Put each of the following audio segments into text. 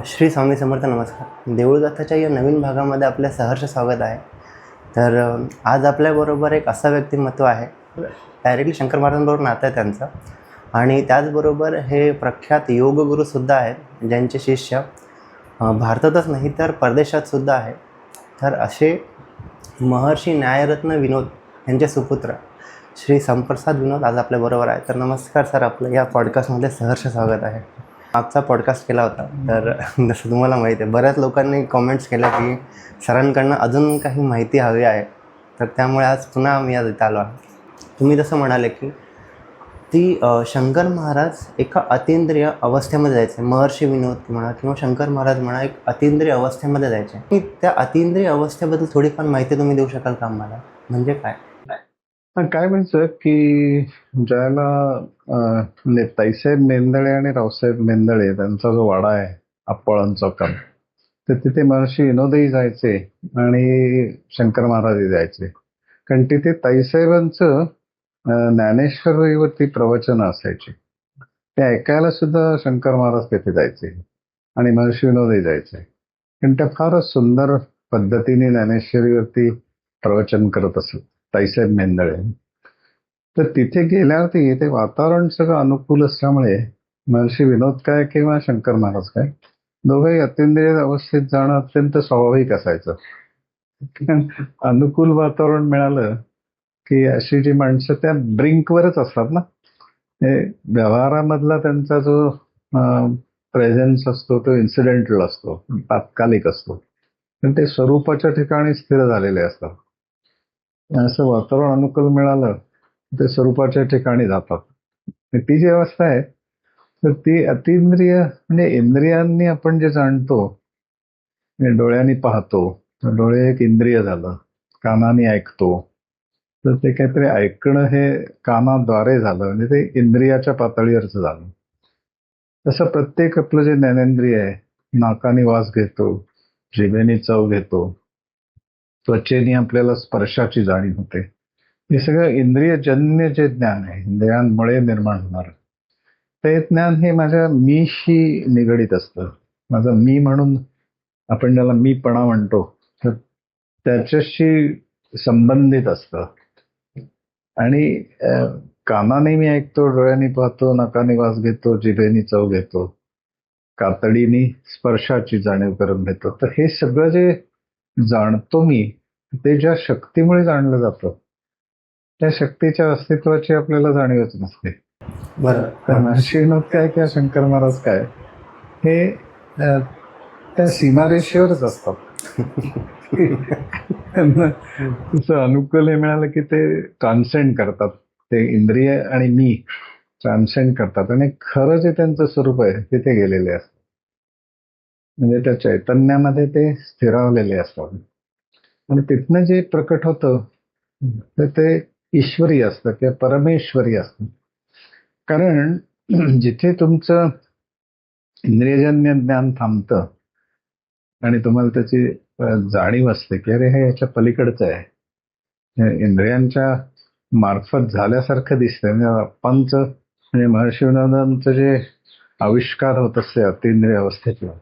श्री स्वामी समर्थ. नमस्कार. देऊळगाथाच्या या नवीन भागामध्ये आपलं सहर्ष स्वागत आहे. तर आज आपल्याबरोबर एक असा व्यक्तिमत्व आहे, डायरेक्टली शंकर महाराजांबरोबर नातं आहे त्यांचं, आणि त्याचबरोबर हे प्रख्यात योगगुरूसुद्धा आहेत, ज्यांचे शिष्य भारतातच नाही तर परदेशातसुद्धा आहे. तर असे महर्षी न्यायरत्न विनोद यांचे सुपुत्र श्री संप्रसाद विनोद आज आपल्याबरोबर आहे. तर नमस्कार सर, आपलं या पॉडकास्टमध्ये सहर्ष स्वागत आहे. मागचा पॉडकास्ट केला होता, तर जसं तुम्हाला माहिती आहे, बऱ्याच लोकांनी कॉमेंट्स केल्या की सरांकडनं अजून काही माहिती हवी आहे, तर त्यामुळे आज पुन्हा आम्ही आज इथं आलो आहे. तुम्ही जसं म्हणाले की शंकर महाराज एका अतींद्रिय अवस्थेमध्ये जायचे, महर्षी विनोद म्हणा किंवा शंकर महाराज म्हणा, एक अतींद्रिय अवस्थेमध्ये जायचे. की त्या अतींद्रिय अवस्थेबद्दल थोडीफार माहिती तुम्ही देऊ शकाल का आम्हाला? म्हणजे काय? काय म्हणायचं की ज्याला ताईसाहेब मेंदळे आणि रावसाहेब मेंदळे त्यांचा जो वाडा आहे अप्पळण चौकात, तर तिथे महर्षी विनोदही जायचे आणि शंकर महाराजही जायचे. कारण तिथे ताईसाहेबांचं ज्ञानेश्वरीवरती प्रवचन असायचे, ते ऐकायला सुद्धा शंकर महाराज तिथे जायचे आणि महर्षी विनोदही जायचे. कारण त्या फारच सुंदर पद्धतीने ज्ञानेश्वरीवरती प्रवचन करत असत ताईसाहेब मेंदळे. तर तिथे गेल्यावरती ते वातावरण सगळं अनुकूल असल्यामुळे महर्षी विनोद काय किंवा शंकर महाराज काय, दोघंही अतींद्रिय अवस्थेत जाणं अत्यंत स्वाभाविक असायचं. अनुकूल वातावरण मिळालं की अशी जी माणसं त्या ब्रिंकवरच असतात ना, व्यवहारामधला त्यांचा जो प्रेझेन्स असतो तो इन्सिडेंटल असतो, तात्कालिक असतो, पण ते स्वरूपाच्या ठिकाणी स्थिर झालेले असतात. असं वातावरण अनुकूल मिळालं ते स्वरूपाच्या ठिकाणी जातात. ती जी अवस्था आहे तर ती अतींद्रिय, म्हणजे इंद्रियांनी आपण जे जाणतो, डोळ्यांनी पाहतो, डोळे एक इंद्रिय झालं, कानाने ऐकतो, तर ते काहीतरी ऐकणं हे कानाद्वारे झालं, म्हणजे ते इंद्रियाच्या पातळीवरच झालं. तसं प्रत्येक आपलं जे ज्ञानेंद्रिय आहे, नाकाने वास घेतो, जिभेने चव घेतो, त्वचेने आपल्याला स्पर्शाची जाणीव होते, हे सगळं इंद्रियजन्य जे ज्ञान आहे, इंद्रियांमुळे निर्माण होणार, ते ज्ञान हे माझ्या मीशी निगडीत असतं. माझं मी म्हणून आपण ज्याला मीपणा म्हणतो, तर त्याच्याशी संबंधित असतं. आणि कानाने मी ऐकतो, डोळ्यांनी पाहतो, नाकाने वास घेतो, जिभेने चव घेतो, कातडीने स्पर्शाची जाणीव करून घेतो. तर हे सगळं जे जाणतो मी, ते ज्या शक्तीमुळे जाणलं जातं, त्या शक्तीच्या अस्तित्वाची आपल्याला जाणीवच नसते. बरं. तर महर्षी विनोद काय किंवा शंकर महाराज काय, हे त्या सीमारेषेवरच असतात. तसं अनुकूल हे मिळालं की ते ट्रान्सेंड करतात, ते इंद्रिय आणि मी ट्रान्सेंड करतात आणि खरं जे त्यांचं स्वरूप आहे तिथे गेलेले असतात. म्हणजे त्या चैतन्यामध्ये ते स्थिरावलेले असतात आणि तिथनं जे प्रकट होतं तर ते ईश्वरी असतं किंवा परमेश्वरी असतं. कारण जिथे तुमचं इंद्रियजन्य ज्ञान थांबतं आणि तुम्हाला त्याची जाणीव असते की अरे हे याच्या पलीकडचं आहे, इंद्रियांच्या मार्फत झाल्यासारखं दिसतंय, म्हणजे अप्पांचं म्हणजे महर्षी विनोदांचं जे आविष्कार होत असते अतींद्रिय अवस्थेतला,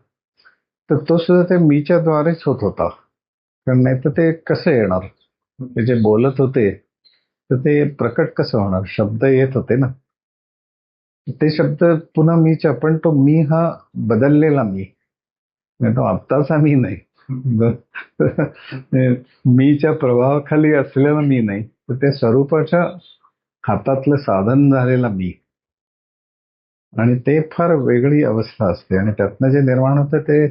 तर तो सुद्धा ते मीच्या द्वारेच होत होता. कारण नाही तर ते कसं येणार, ते जे बोलत होते तर ते प्रकट कसं होणार, शब्द येत होते ना, ते शब्द पुन्हा मीच्या, पण तो मी हा बदललेला मी, तो आत्ताचा मी नाही, मीच्या प्रभावाखाली असलेला मी नाही, तर त्या स्वरूपाच्या हातातलं साधन झालेला मी. आणि ते फार वेगळी अवस्था असते आणि त्यातनं जे निर्माण होतं ते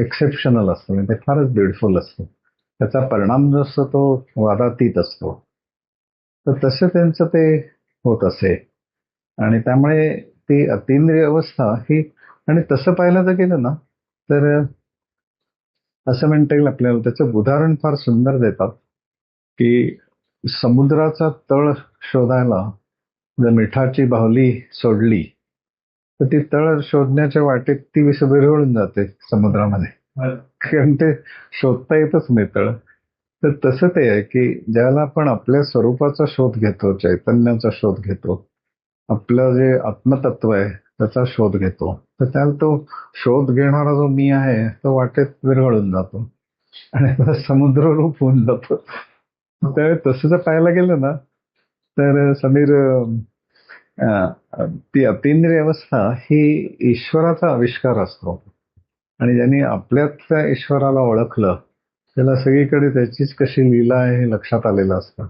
एक्सेप्शनल असतं, म्हणजे ते फारच ब्युटिफुल असतं. त्याचा परिणाम जो असतो तो वादातीत असतो. तर तसं त्यांचं ते होत असे आणि त्यामुळे ती अतींद्रिय अवस्था ही, आणि तसं पाहायला जर गेलं ना तर असं म्हणता येईल आपल्याला, त्याचं उदाहरण फार सुंदर देतात की समुद्राचा तळ शोधायला जर मिठाची बाहुली सोडली तर ती तळ शोधण्याच्या वाटेत ती विरघळून जाते समुद्रामध्ये, कारण ते शोधता येतच नाही तळ. तर तसं ते आहे की ज्याला आपण आपल्या स्वरूपाचा शोध घेतो, चैतन्याचा शोध घेतो, आपलं जे आत्मतत्व आहे त्याचा शोध घेतो, तर त्याला तो शोध घेणारा जो मी आहे तो वाटेत विरघळून जातो आणि तो समुद्र रूप होऊन जातो. तर तसं जर पाहायला गेलं ना तर समीर, ती अतींद्रिय अवस्था ही ईश्वराचा आविष्कार असतो आणि ज्यांनी आपल्यातल्या ईश्वराला ओळखलं त्याला सगळीकडे त्याचीच कशी लीला आहे हे लक्षात आलेलं असतं.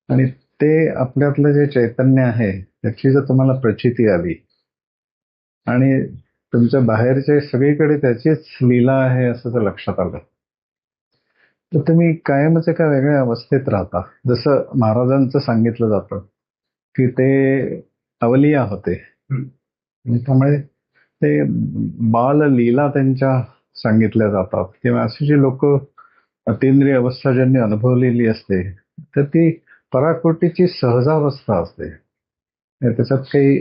आणि ते आपल्यातलं जे चैतन्य आहे त्याची जर तुम्हाला प्रचिती आली आणि तुमच्या बाहेरचे सगळीकडे त्याचीच लीला आहे असं जर लक्षात आलं तर तुम्ही कायमच एका वेगळ्या अवस्थेत राहता. जसं महाराजांचं सांगितलं जातं की ते अवलिया होते आणि त्यामुळे ते बाल लीला त्यांच्या सांगितल्या जातात किंवा अशी जी लोक अतींद्रिय अवस्था ज्यांनी अनुभवलेली असते तर ती पराकोटीची सहजावस्था असते. त्याच्यात काही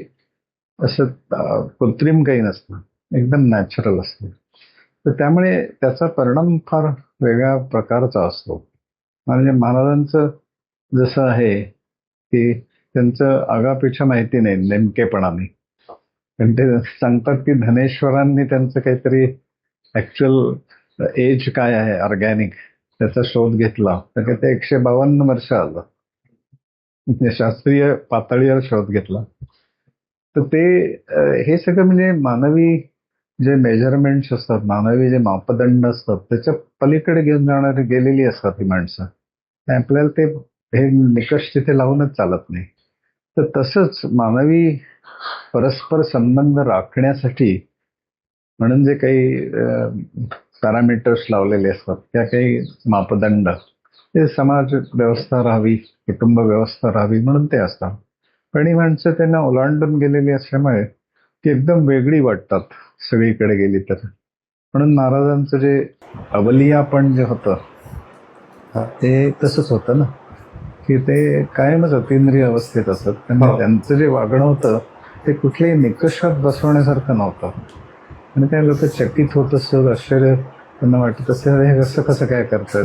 असं कृत्रिम काही नसतं, एकदम नॅचरल असतं. तर त्यामुळे त्याचा परिणाम फार वेगळ्या प्रकारचा असतो. म्हणजे महाराजांचं जसं आहे की त्यांचं आगापिछा माहिती नाही नेमकेपणाने, पण ते सांगतात की धनेश्वरांनी त्यांचं काहीतरी ऍक्च्युअल एज काय आहे ऑर्गॅनिक त्याचा शोध घेतला तर ते 152 वर्ष आलं. म्हणजे शास्त्रीय पातळीवर शोध घेतला. तर ते हे सगळं म्हणजे मानवी जे मेजरमेंट्स असतात, मानवी जे मापदंड असतात त्याच्या पलीकडे घेऊन जाणारी गेलेली असतात ही माणसं. आणि आपल्याला ते हे निकष तिथे लावूनच चालत नाही. तर तसंच मानवी परस्पर संबंध राखण्यासाठी म्हणून जे काही पॅरामीटर्स लावलेले असतात त्या काही मापदंड ते समाज व्यवस्था राहावी, कुटुंब व्यवस्था राहावी म्हणून ते असतात. पण ही माणसं त्यांना ओलांडून गेलेली असल्यामुळे ती एकदम वेगळी वाटतात सगळीकडे गेली तर. म्हणून महाराजांचं जे अवलियापण जे होतं ते तसंच होतं ना की ते कायमच अतींद्रिय अवस्थेत असत. त्यामुळे त्यांचं जे वागणं होतं ते कुठल्याही निकषात बसवण्यासारखं नव्हतं आणि त्या लोक चकित होत असत, आश्चर्य त्यांना वाटत असेल हे कसं कसं काय करतात,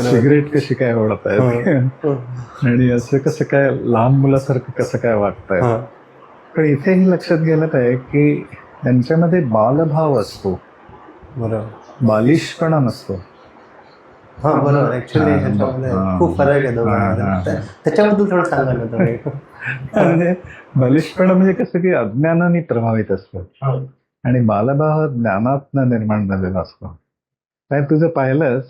सिगरेट कशी काय ओढतायत आणि असं कसं काय लहान मुलासारखं कसं काय वागतायत. पण इथेही लक्षात गेलं पाहिजे की त्यांच्यामध्ये बालभाव असतो, बरोबर, बालिशपणा नसतो. हा बरोबर. ऍक्च्युली ह्याच्यामध्ये खूप फरक आहे दोघांमध्ये. त्याच्याबद्दल थोडं सांगा ना तुम्ही. म्हणजे बलिष्ठपणा म्हणजे कसं की अज्ञानाने प्रभावित असतं आणि बालभाव ज्ञानातनं निर्माण झालेला असतो. काय तुझं पाहिलंच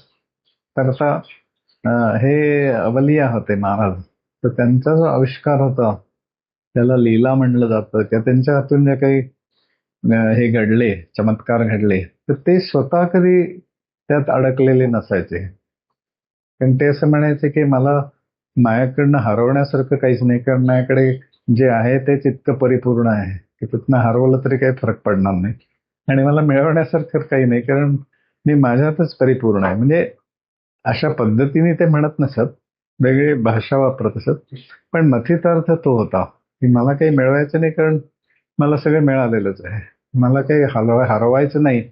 तर आता हे अवलिया होते महाराज, तर त्यांचा जो आविष्कार होता त्याला लीला म्हणलं जातं किंवा त्यांच्या हातून जे काही हे घडले, चमत्कार घडले, तर ते स्वतः कधी त्यात अडकलेले नसायचे. पण ते असं म्हणायचे की मला माझ्याकडनं हरवण्यासारखं काहीच नाही, कारण माझ्याकडे जे आहे तेच इतकं परिपूर्ण आहे की तिथनं हरवलं तरी काही फरक पडणार नाही आणि मला मिळवण्यासारखं काही नाही, कारण मी माझ्यातच परिपूर्ण आहे. म्हणजे अशा पद्धतीने ते म्हणत नसत, वेगळी भाषा वापरत असत, पण मथितार्थ तो होता की मला काही मिळवायचं नाही, कारण मला सगळं मिळालेलंच आहे. मला काही हरवायचं नाही,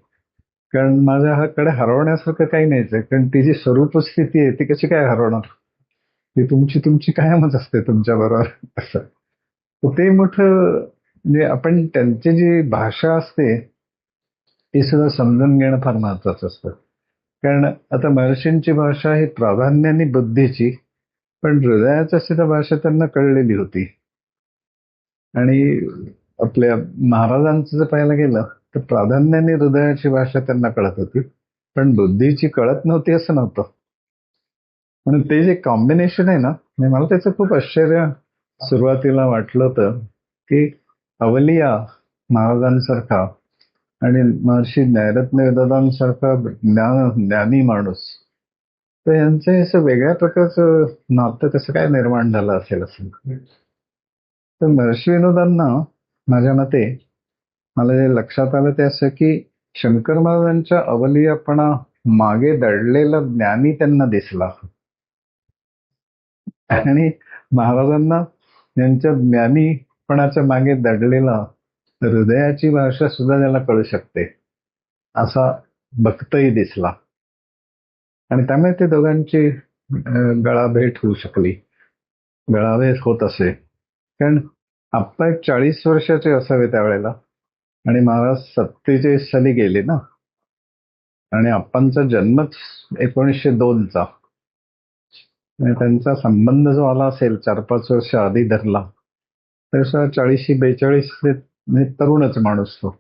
कारण माझ्याकडे हरवण्यासारखं काही नाहीच आहे, कारण ती जी स्वरूप स्थिती आहे ती कशी काय हरवणार, ती तुमची तुमची कायमच असते तुमच्या बरोबर. असं ते मोठं म्हणजे आपण त्यांची जी भाषा असते ती सुद्धा समजून घेणं फार महत्वाचं असतं. कारण आता महर्षींची भाषा ही प्राधान्याने बुद्धीची, पण हृदयाची सुद्धा भाषा त्यांना कळलेली होती. आणि आपल्या महाराजांचं जर पाहायला गेलं तर प्राधान्याने हृदयाची भाषा त्यांना कळत होती, पण बुद्धीची कळत नव्हती असं नव्हतं. म्हणून ते जे कॉम्बिनेशन आहे ना, मला त्याचं खूप आश्चर्य सुरुवातीला वाटलं होतं की अवलिया महाराजांसारखा आणि महर्षी ज्ञानरत्न ज्ञानी माणूस, तर यांचं असं वेगळ्या प्रकारचं नातं कसं काय निर्माण झालं असेल असं. तर महर्षी विनोदांना माझ्या मते मला जे लक्षात आलं ते असं की शंकर महाराजांच्या अवलियापणा मागे दडलेला ज्ञानी त्यांना दिसला आणि महाराजांना यांच्या ज्ञानीपणाच्या मागे दडलेला हृदयाची भाषा सुद्धा त्याला कळू शकते असा भक्तही दिसला आणि त्यामुळे ते दोघांची गळाभेट होऊ शकली, गळाभेट होत असे. कारण आप्पा एक 40 वर्षाचे असावे त्यावेळेला आणि महाराज 47 साली गेले ना, आणि आप्पांचा जन्मच 1902चा. आणि त्यांचा संबंध जो आला असेल 4-5 वर्ष आधी धरला, तसा 40-42 म्हणजे तरुणच माणूस तो.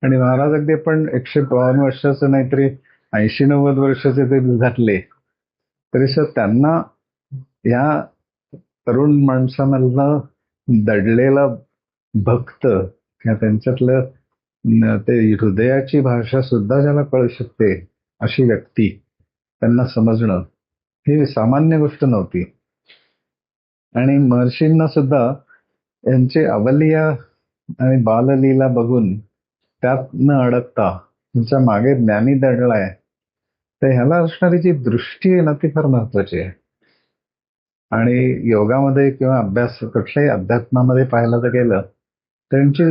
आणि महाराज अगदी पण 152 वर्षाचं नाहीतरी 80-90 वर्षाचे ते घातले तरी सर त्यांना या तरुण माणसामधला दडलेला भक्त किंवा त्यांच्यातलं ते हृदयाची भाषा सुद्धा ज्याला कळू शकते अशी व्यक्ती त्यांना समजणं ही सामान्य गोष्ट नव्हती. आणि महर्षींना सुद्धा यांचे अवलिया आणि बाललीला बघून त्यात न अडकता तुमच्या मागे ज्ञानी दडलाय, तर ह्याला असणारी जी दृष्टी आहे ना ती फार महत्वाची आहे. आणि योगामध्ये किंवा अभ्यास कुठल्याही अध्यात्मामध्ये पाहायला तर गेलं त्यांची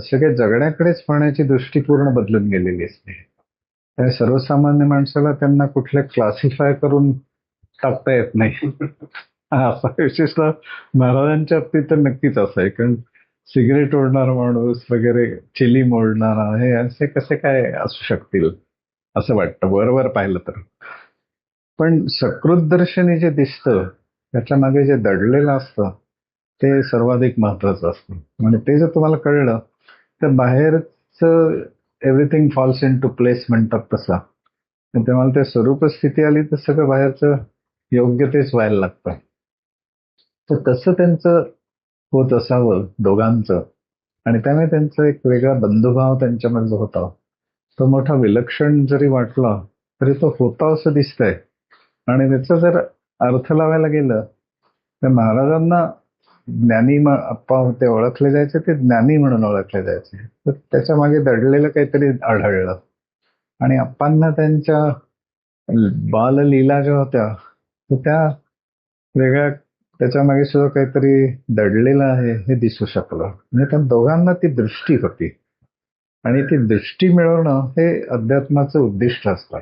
सगळ्या जगण्याकडेच पाहण्याची दृष्टी पूर्ण बदलून गेलेली असते. त्या सर्वसामान्य माणसाला त्यांना कुठल्या क्लासिफाय करून टाकता येत नाही. असा विशेषतः महाराजांच्या बाबतीत तर नक्कीच असं आहे. कारण सिगरेट ओढणारा माणूस वगैरे, चिली मोडणारा, हे असे कसे काय असू शकतील असं वाटतं बरोबर पाहिलं तर. पण सकृत दर्शनी जे दिसतं त्याच्या मागे जे दडलेलं असतं ते सर्वाधिक महत्वाचं असतं. म्हणजे ते जर तुम्हाला कळलं तर बाहेरचं everything falls into place म्हणतात तसा. तेव्हा त्या स्वरूप स्थिती आली तर सगळं बाहेरचं योग्य तेच व्हायला लागतं. तर तसं त्यांचं होत असावं दोघांचं. आणि त्यामुळे त्यांचा एक वेगळा बंधुभाव त्यांच्यामध्ये होता. तो मोठा विलक्षण जरी वाटला तरी तो होता असं दिसतंय. आणि त्याचा जर अर्थ लावायला गेलं तर महाराजांना ज्ञानी अप्पा होते ओळखले जायचे, ते ज्ञानी म्हणून ओळखले जायचे. तर त्याच्या मागे दडलेलं काहीतरी आढळलं. आणि अप्पांना त्यांच्या बाललीला ज्या होत्या तर त्या वेगळ्या, त्याच्या मागे सुद्धा काहीतरी दडलेलं आहे हे दिसू शकलं. म्हणजे त्या दोघांना ती दृष्टी होती. आणि ती दृष्टी मिळवणं हे अध्यात्माचं उद्दिष्ट असतं.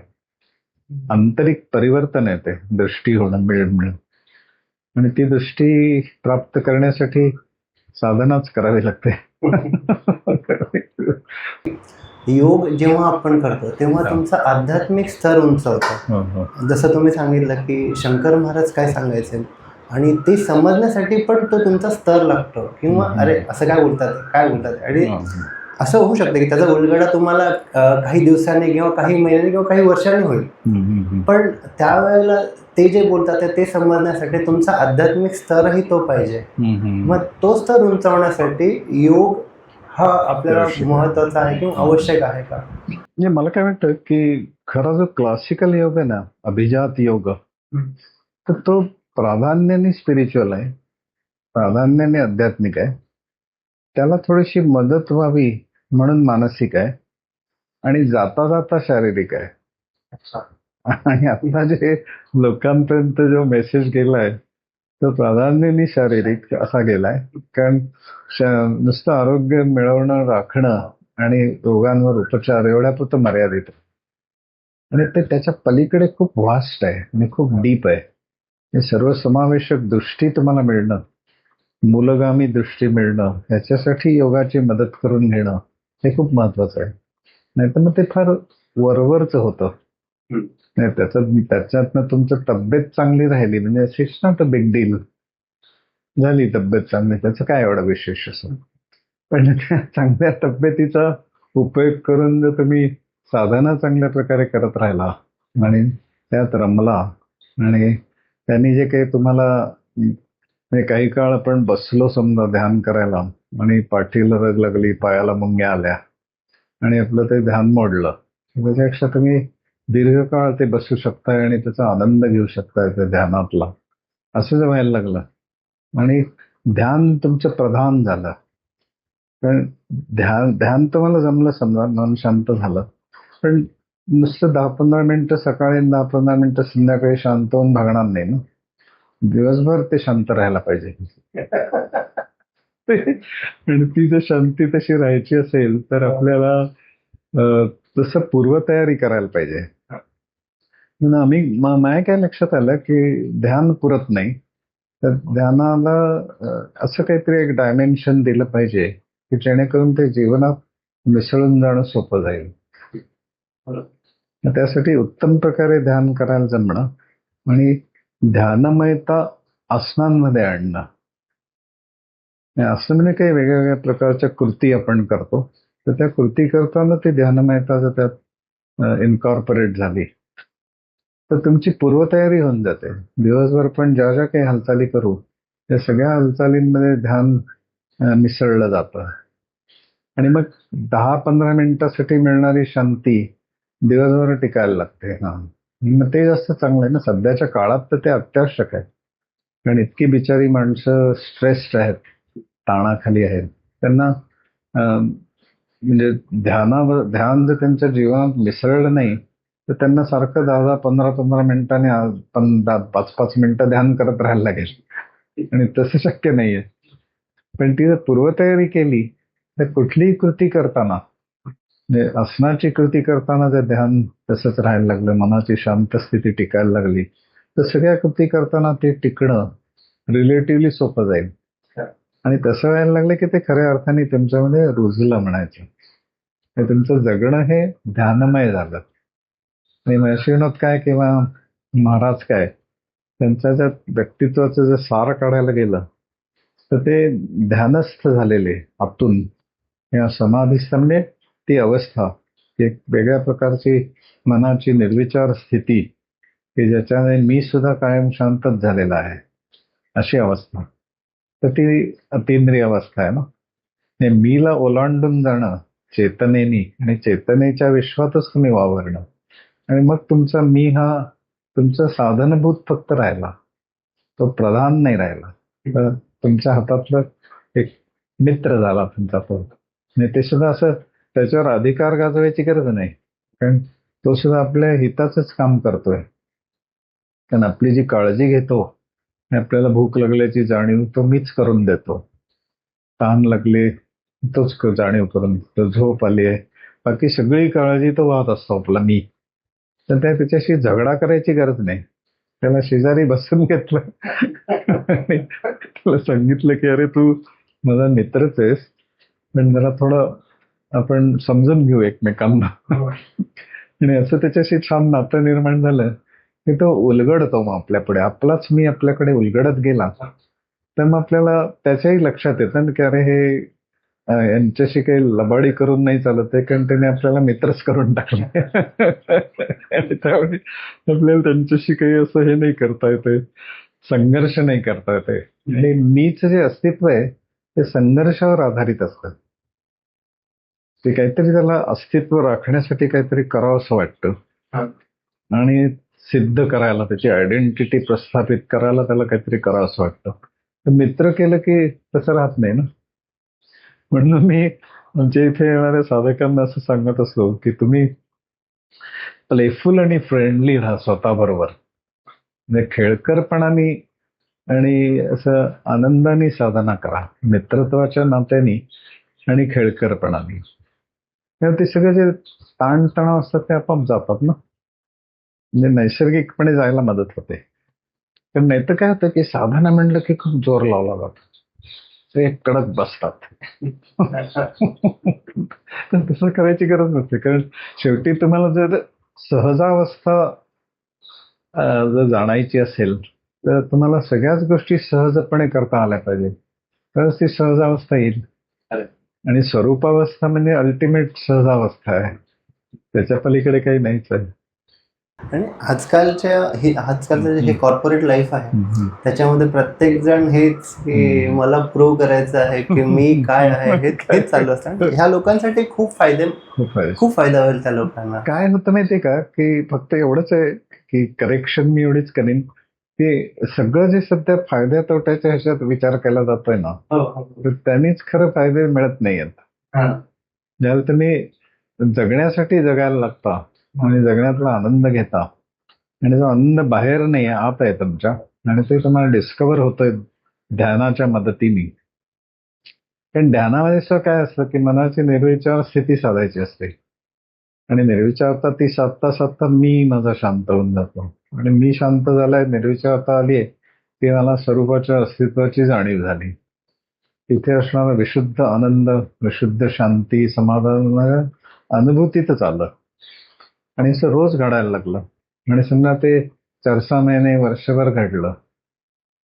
आंतरिक परिवर्तन आहे ते दृष्टी होणं मिळणं. आणि ती दृष्टी प्राप्त करण्यासाठी साधनाच करावी लागते. योग जेव्हा आपण करतो तेव्हा तुमचा आध्यात्मिक स्तर उंचावतो. जसं तुम्ही सांगितलं की शंकर महाराज काय सांगायचे आणि ते समजण्यासाठी पण तो तुमचा स्तर लागतो. किंवा अरे असं काय बोलतात, काय बोलतात, आणि असं होऊ शकतं की त्याचा उलगडा तुम्हाला काही दिवसांनी किंवा काही महिन्यांनी किंवा काही वर्षांनी होईल. पण त्यावेळेला ते जे बोलतात ते समजण्यासाठी तुमचा आध्यात्मिक स्तरही तो पाहिजे. मग तो स्तर उंचावण्यासाठी योग हा आपल्याला महत्वाचा आहे किंवा आवश्यक आहे का? म्हणजे मला काय वाटतं की खरा जो क्लासिकल योग आहे ना, अभिजात योग, तर तो प्राधान्याने स्पिरिच्युअल आहे, प्राधान्याने आध्यात्मिक आहे. त्याला थोडीशी मदत व्हावी म्हणून मानसिक आहे, आणि जाता जाता शारीरिक आहे. आणि आता जे लोकांपर्यंत जो मेसेज गेलाय तो प्राधान्याने शारीरिक असा गेलाय. कारण नुसतं आरोग्य मिळवणं, राखणं आणि रोगांवर उपचार एवढ्यापुरतं मर्यादित आहे. आणि ते त्याच्या पलीकडे खूप व्हास्ट आहे आणि खूप डीप आहे. हे सर्वसमावेशक दृष्टी तुम्हाला मिळणं, मूलगामी दृष्टी मिळणं, याच्यासाठी योगाची मदत करून घेणं हे खूप महत्वाचं आहे. नाहीतर मग ते फार वरवरच होतं. नाही त्याच्यातनं तुमचं तब्येत चांगली राहिली म्हणजे it's not a big deal. झाली तब्येत चांगली, त्याचं काय एवढं विशेष असं. पण त्या चांगल्या तब्येतीचा उपयोग करून जर तुम्ही साधना चांगल्या प्रकारे करत राहिला आणि त्यात रमला, आणि त्यांनी जे काही तुम्हाला म्हणजे काही काळ आपण बसलो समजा ध्यान करायला आणि पाठीला रग लागली, पायाला मुंग्या आल्या आणि आपलं ते ध्यान मोडलं, त्याच्यापेक्षा तुम्ही दीर्घकाळ ते बसू शकताय आणि त्याचा आनंद घेऊ शकताय त्या ध्यानातला, असं जर व्हायला लागलं आणि ध्यान तुमचं प्रधान झालं. पण ध्यान तुम्हाला जमलं समजा, मन शांत झालं, पण नुसतं 10-15 मिनिटं सकाळी 10-15 मिनिटं संध्याकाळी शांत होऊन भागणार नाही ना. दिवसभर ते शांत राहायला पाहिजे. आणि ती जर शांती तशी राहायची असेल तर आपल्याला तसं पूर्वतयारी करायला पाहिजे. माझ्या काय लक्षात आलं की ध्यान पुरत नाही, तर ध्यानाला असं काहीतरी एक डायमेन्शन दिलं पाहिजे की जेणेकरून ते जीवनात मिसळून जाणं सोपं जाईल. मग त्यासाठी उत्तम प्रकारे ध्यान करायला जमणं आणि ध्यानमयता आसनांमध्ये आणणं. आणि असं म्हणजे काही वेगवेगळ्या प्रकारच्या कृती आपण करतो, तर त्या कृती करताना ती ध्यानमयता जर त्यात इन्कॉर्पोरेट झाली तर तुमची पूर्वतयारी होऊन जाते. दिवसभर पण ज्या ज्या काही हालचाली करू त्या सगळ्या हालचालींमध्ये ध्यान मिसळलं जातं. आणि मग 10-15 मिनिटासाठी मिळणारी शांती दिवसभर टिकायला लागते. मग ते जास्त चांगलं आहे ना. सध्याच्या काळात तर ते अत्यावश्यक आहे. कारण इतकी बिचारी माणसं स्ट्रेस्ड आहेत, ताणाखाली आहेत. त्यांना म्हणजे ध्यान जर त्यांच्या जीवनात मिसळलं नाही तर त्यांना सारखं 10-10, 15-15 मिनिटांनी 5-5 मिनिटं ध्यान करत राहायला लागेल. आणि तसं शक्य नाहीये. पण ती जर पूर्वतयारी केली तर कुठलीही कृती करताना, म्हणजे आसनाची कृती करताना जर ध्यान तसंच राहायला लागलं, मनाची शांत स्थिती टिकायला लागली, तर सगळ्या कृती करताना ते टिकणं रिलेटिव्हली सोपं जाईल. आणि तसं व्हायला लागलं की ते खऱ्या अर्थाने तुमच्यामध्ये रुजलं म्हणायचं. आणि तुमचं जगणं हे ध्यानमय झालं. आणि महर्षी विनोद काय किंवा महाराज काय, त्यांच्या ज्या व्यक्तित्वाचं जर सार काढायला गेलं तर ते ध्यानस्थ झालेले आतून या समाधीस्थ, म्हणजे ती अवस्था, एक वेगळ्या प्रकारची मनाची निर्विचार स्थिती की ज्याच्याने मी सुद्धा कायम शांतच झालेला आहे, अशी अवस्था. तर ती अतींद्रिय अवस्था आहे ना. हे मीला ओलांडून जाणं चेतनेनी आणि चेतनेच्या विश्वातच तुम्ही वावरणं. आणि मग तुमचा मी हा तुमचा साधनभूत फक्त राहिला, तो प्रधान नाही राहिला. तर तुमच्या हातातलं एक मित्र झाला तुमचा तो. आणि ते सुद्धा असं त्याच्यावर अधिकार गाजवायची गरज नाही, कारण तो सुद्धा आपल्या हिताचंच काम करतोय. कारण आपली जी काळजी घेतो, आपल्याला भूक लागल्याची जाणीव तो मीच करून देतो, तहान लागली तोच जाणीव करून देतो, झोप आली आहे, बाकी सगळी काळजी तो वाहत असतो आपला मी. तर त्याच्याशी झगडा करायची गरज नाही. त्याला शेजारी बसून घेतलं आणि त्याला सांगितलं की अरे तू माझा मित्रच आहेस, पण जरा थोडं आपण समजून घेऊ एकमेकांना. आणि असं त्याच्याशी छान नातं निर्माण झालं की तो उलगडतो मग आपल्या पुढे. आपलाच मी आपल्याकडे उलगडत गेला तर मग आपल्याला त्याच्याही लक्षात येतं की अरे हे यांच्याशी काही लबाडी करून नाही चालत आहे, कारण त्याने आपल्याला मित्रच करून टाकले. आणि त्यामुळे आपल्याला त्यांच्याशी काही असं हे नाही करता येते, संघर्ष नाही करता येते. आणि मीच जे अस्तित्व आहे ते संघर्षावर आधारित असतं. ते काहीतरी त्याला अस्तित्व राखण्यासाठी काहीतरी करावं असं वाटतं, आणि सिद्ध करायला, त्याची आयडेंटिटी प्रस्थापित करायला त्याला काहीतरी करावं असं वाटतं. तर मित्र केलं की तसं राहत नाही ना. म्हणून मी म्हणजे इथे येणाऱ्या साधकांना असं सांगत असतो की तुम्ही प्लेफुल आणि फ्रेंडली राहा स्वतःबरोबर. म्हणजे खेळकरपणाने आणि असं आनंदाने साधना करा, मित्रत्वाच्या नात्याने आणि खेळकरपणाने. तर ते सगळे जे ताणतणाव असतात ते आपोआप जातात ना. म्हणजे नैसर्गिकपणे जायला मदत होते. तर नाही तर काय होतं की साधना म्हणलं की खूप जोर लावला जातो, ते कडक बसतात. तर तसं करायची गरज नसते, कारण शेवटी तुम्हाला जर सहजावस्था जर जाणायची असेल तर तुम्हाला सगळ्याच गोष्टी सहजपणे करता आल्या पाहिजे, तरच ती सहजावस्था येईल. आणि स्वरूपावस्था म्हणजे अल्टिमेट सहजावस्था आहे, त्याच्या पलीकडे काही नाहीच आहे. आणि आजकालचं हे कॉर्पोरेट लाईफ आहे त्याच्यामध्ये प्रत्येक जण हेच की मला प्रूव्ह करायचं आहे की मी काय आहे हेच चालू असतं. ह्या लोकांसाठी खूप फायदा होईल त्या लोकांना. काय होतं माहितीये का की फक्त एवढंच आहे की करेक्शन मी एवढीच करेन की सगळं जे सध्या फायद्या तोट्याच्या ह्याच्यात विचार केला जातोय ना, तर त्यांनीच खरं फायदे मिळत नाहीयेत. ज्याला तुम्ही जगण्यासाठी जगायला लागता आणि जगण्यातला आनंद घेता, आणि जो आनंद बाहेर नाही आत आहे तुमच्या, आणि ते तुम्हाला डिस्कवर होतंय ध्यानाच्या मदतीने. पण ध्यानामध्ये काय असतं की मनाची निर्विचार स्थिती साधायची असते, आणि निर्विचारता ती साधता साधता मी माझा शांत होऊन जातो. आणि मी शांत झालाय, निर्विचारता आली आहे, ती मला स्वरूपाच्या अस्तित्वाची जाणीव झाली. तिथे असणारा विशुद्ध आनंद, विशुद्ध शांती, समाधान अनुभूतीतच आलं. आणि असं रोज घडायला लागलं. आणि समजा ते 4-6 महिने, वर्षभर घडलं,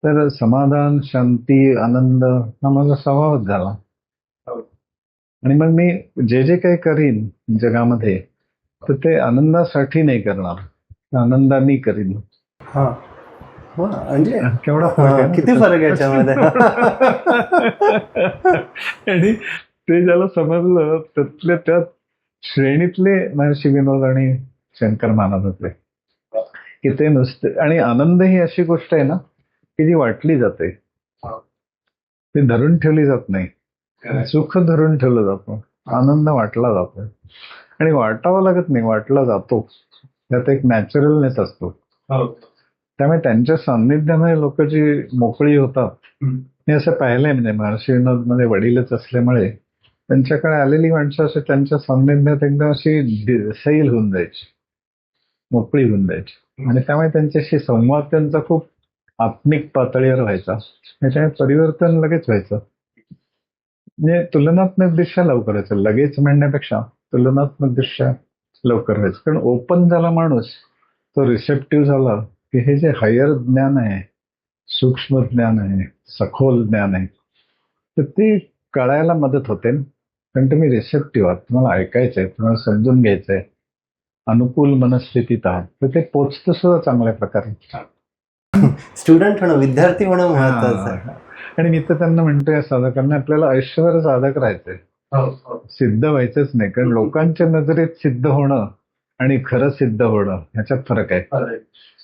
तर समाधान, शांती, आनंद हा माझा स्वभावच झाला. आणि मग मी जे जे काही करीन जगामध्ये, तर ते आनंदासाठी नाही करणार, आनंदाने करीन. हां. हो ना, म्हणजे केवढा फरक आहे ना किती फरक आहे याच्यामध्ये. आणि ते ज्याला समजलं त्यातल्या त्यात श्रेणीतले महर्षी विनोद आणि शंकर मानत होते की ते नुसते. आणि आनंद ही अशी गोष्ट आहे ना की जी वाटली जाते, ती धरून ठेवली जात नाही. सुख धरून ठेवलं जातं, आनंद वाटला जातो. आणि वाटावा लागत नाही, वाटला जातो. त्यात एक नॅचरलनेस असतो. त्यामुळे त्यांच्या सान्निध्यामध्ये लोक जी मोकळी होतात, मी असं पाहिलंय. म्हणजे महर्षी विनोद मध्ये वडीलच असल्यामुळे त्यांच्याकडे आलेली माणसं असे त्यांच्या सान्निध्यात एकदम अशी सैल होऊन जायची, मोकळी होऊन जायची. आणि त्यामुळे त्यांच्याशी संवाद त्यांचा खूप आत्मिक पातळीवर व्हायचा. त्याच्यामुळे परिवर्तन लगेच व्हायचं. म्हणजे तुलनात्मक दृष्ट्या लवकर व्हायचं, लगेच म्हणण्यापेक्षा तुलनात्मक दृष्ट्या लवकर व्हायचं. कारण ओपन झाला माणूस, तो रिसेप्टिव्ह झाला की हे जे हायर ज्ञान आहे, सूक्ष्म ज्ञान आहे, सखोल ज्ञान आहे, तर ते कळायला मदत होते. कारण तुम्ही रिसेप्टिव्ह आहात, तुम्हाला ऐकायचंय, तुम्हाला समजून घ्यायचंय, अनुकूल मनस्थितीत आहात, तर ते पोचतं सुद्धा चांगल्या प्रकारे. स्टुडंट होणं, विद्यार्थी होणं महत्वाचं आहे. आणि मी तर त्यांना म्हणतोय साधकांना, आपल्याला आयुष्यभर साधक राहायचंय, सिद्ध व्हायचंच नाही. कारण लोकांच्या नजरेत सिद्ध होणं आणि खरं सिद्ध होणं ह्याच्यात फरक आहे.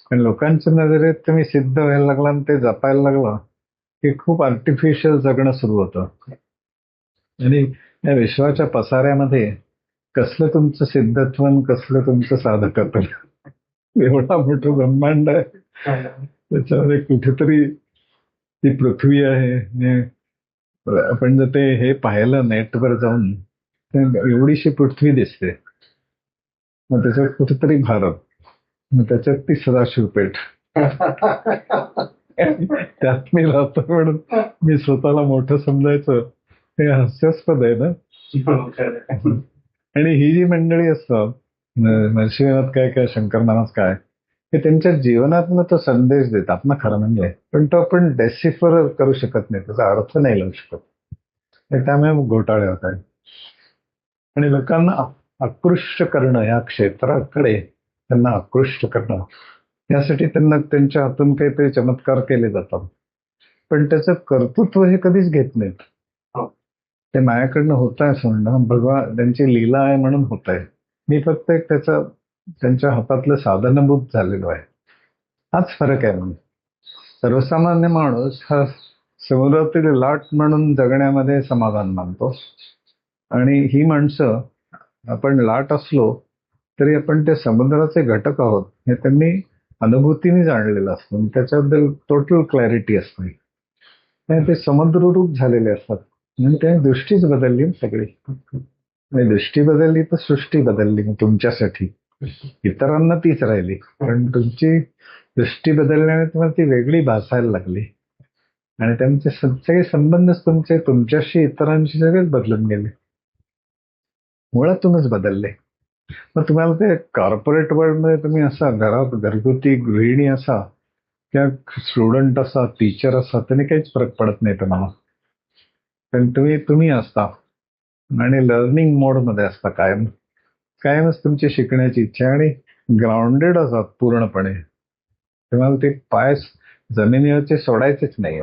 कारण लोकांच्या नजरेत तुम्ही सिद्ध व्हायला लागला आणि ते जपायला लागला की खूप आर्टिफिशियल जगणं सुरू होतं. आणि या विश्वाच्या पसाऱ्यामध्ये कसलं तुमचं सिद्धत्व आणि कसलं तुमचं साधकत्व, एवढा मोठं ब्रह्मांड आहे. त्याच्यामध्ये कुठेतरी ती पृथ्वी आहे. आणि आपण जर ते हे पाहिलं नेटवर जाऊन, तर एवढीशी पृथ्वी दिसते, मग त्याच्यात कुठेतरी भारत, मग त्याच्यात ती सदाशिवपेठ, त्यात मी राहतो म्हणून मी स्वतःला मोठं समजायचं, हे हास्यास्पद आहे ना. आणि ही जी मंडळी असतात, महर्षी विनोद काय काय, शंकर महाराज काय, हे त्यांच्या जीवनातनं तो संदेश देतात ना खरं म्हणजे. पण तो आपण डेसिफर करू शकत नाही, त्याचा अर्थ नाही लावू शकत. त्यामुळे घोटाळे होत आहेत. आणि लोकांना आकृष्ट करणं, या क्षेत्राकडे त्यांना आकृष्ट करणं, यासाठी त्यांना त्यांच्या हातून काहीतरी चमत्कार केले जातात. पण त्याचं कर्तृत्व हे कधीच घेत नाहीत. ते माझ्याकडनं होत आहे असं म्हणणं, भगवान त्यांची लीला आहे म्हणून होत आहे. मी फक्त एक त्यांच्या हातातलं साधनभूत झालेलो आहे. हाच फरक आहे. म्हणजे सर्वसामान्य माणूस हा समुद्रातील लाट म्हणून जगण्यामध्ये समाधान मानतो. आणि ही माणसं, आपण लाट असलो तरी आपण त्या समुद्राचे घटक आहोत हे त्यांनी अनुभूतीने जाणलेलं असतं. त्याच्याबद्दल टोटल क्लॅरिटी असते. ते समुद्ररूप झालेले असतात. म्हणजे त्या दृष्टीच बदलली सगळी. आणि दृष्टी बदलली तर सृष्टी बदलली. मग तुमच्यासाठी, इतरांना तीच राहिली, पण तुमची दृष्टी बदलल्याने तुम्हाला ती वेगळी भासायला लागली. आणि त्यांचे सगळे संबंधच तुमच्याशी, इतरांशी सगळेच बदलून गेले, मुळातूनच बदलले. मग तुम्हाला ते कॉर्पोरेट वर्ल्डमध्ये तुम्ही असा घरात घरगुती गृहिणी असा किंवा स्टुडंट असा, टीचर असा, त्याने काहीच फरक पडत नाही तुम्हाला. पण तुम्ही असता आणि लर्निंग मोडमध्ये असता, कायमच तुमची शिकण्याची इच्छा, आणि ग्राउंडेड असतात पूर्णपणे. तुम्हाला ते पाय जमिनीवरचे सोडायचेच नाही.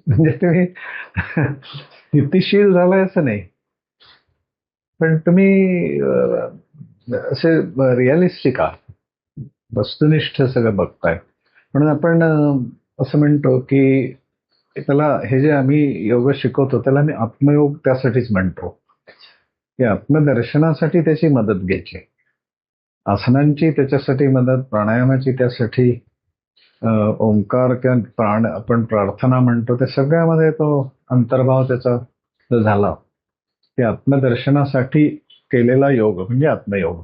म्हणजे तुम्ही स्थितिशील झालाय असं नाही, पण तुम्ही असे रिअलिस्टिक आहात, वस्तुनिष्ठ सगळं बघताय. म्हणून आपण असं म्हणतो की त्याला, हे जे आम्ही योग शिकवतो त्याला मी आत्मयोग त्यासाठीच म्हणतो की आत्मदर्शनासाठी त्याची मदत घ्यायची. आसनांची त्याच्यासाठी मदत, प्राणायामाची त्यासाठी, ओंकार किंवा प्राण आपण प्रार्थना म्हणतो, त्या सगळ्यामध्ये तो अंतर्भाव त्याचा जो झाला, ते आत्मदर्शनासाठी केलेला योग म्हणजे आत्मयोग.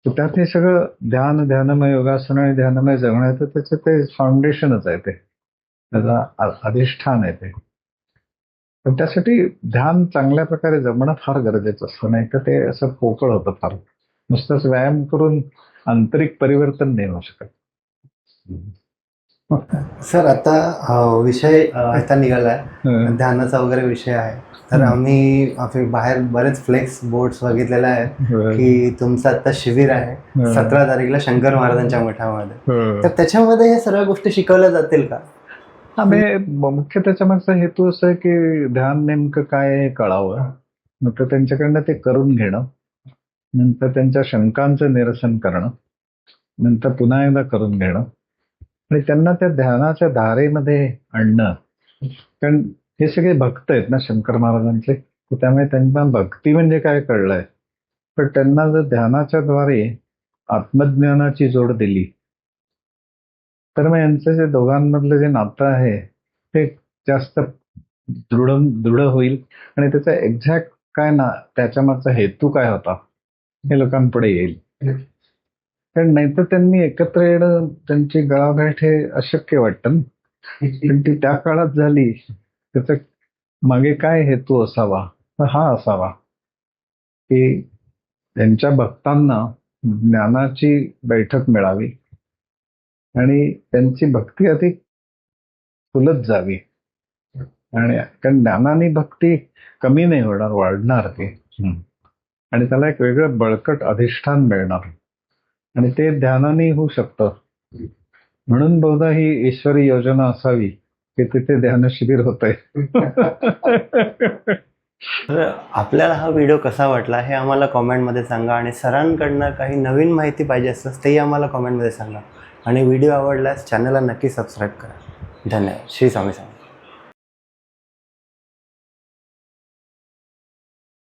तर त्यात हे सगळं ध्यानमय योगासन आणि ध्यानमय जगण्याचं त्याचं ते फाउंडेशनच आहे. ते त्याचा अधिष्ठान आहे ते. पण त्यासाठी ध्यान चांगल्या प्रकारे जमणं फार गरजेचं असतं, नाही तर ते असं पोकळ होतं फार. नुसतंच व्यायाम करून आंतरिक परिवर्तन नाही होऊ शकत. सर आता विषय आता निघाला आहे, ध्यानाचा वगैरे विषय आहे. तर आम्ही बाहेर बरेच फ्लेक्स बोर्ड्स बघितलेले आहेत की तुमचं आता शिबिर आहे 17 तारीखला शंकर महाराजांच्या मठामध्ये. तर त्याच्यामध्ये हे सर्व गोष्टी शिकवल्या जातील का? मुख्य त्याच्या मागचा हेतू असं आहे की ध्यान नेमकं काय आहे हे कळावं, नंतर त्यांच्याकडनं ते करून घेणं, नंतर त्यांच्या शंकांचं निरसन करणं, नंतर पुन्हा एकदा करून घेणं आणि त्यांना त्या ध्यानाच्या धारेमध्ये आणणं. कारण हे सगळे भक्त आहेत ना शंकर महाराजांचे, त्यामुळे त्यांना भक्ती म्हणजे काय कळलंय. पण त्यांना जर ध्यानाच्या द्वारे आत्मज्ञानाची जोड दिली तर मग यांचं जे दोघांमधलं जे नातं आहे ते जास्त दृढ होईल आणि त्याचा एक्झॅक्ट काय ना त्याच्या मागचा हेतू काय होता हे लोकांपुढे येईल. कारण नाहीतर त्यांनी एकत्र येणं, त्यांची गळाभेट हे अशक्य वाटतं. पण ती त्या काळात झाली, त्याचा मागे काय हेतू असावा तर हा असावा की त्यांच्या भक्तांना ज्ञानाची बैठक मिळावी आणि त्यांची भक्ती अधिक फुलत जावी. आणि कारण ज्ञानाने भक्ती कमी नाही होणार, वाढणार ती. आणि त्याला एक वेगळं बळकट अधिष्ठान मिळणार आणि ते ध्यानाने होऊ शकतं. म्हणून बहुधा ही ईश्वरी योजना असावी की तिथे ध्यान शिबिर होतंय. तर आपल्याला हा व्हिडिओ कसा वाटला हे आम्हाला कॉमेंटमध्ये सांगा आणि सरांकडनं काही नवीन माहिती पाहिजे असल्यास तेही आम्हाला कॉमेंटमध्ये सांगा आणि व्हिडिओ आवडल्यास चॅनलला नक्की सबस्क्राईब करा. धन्यवाद. श्री स्वामी समर्थ.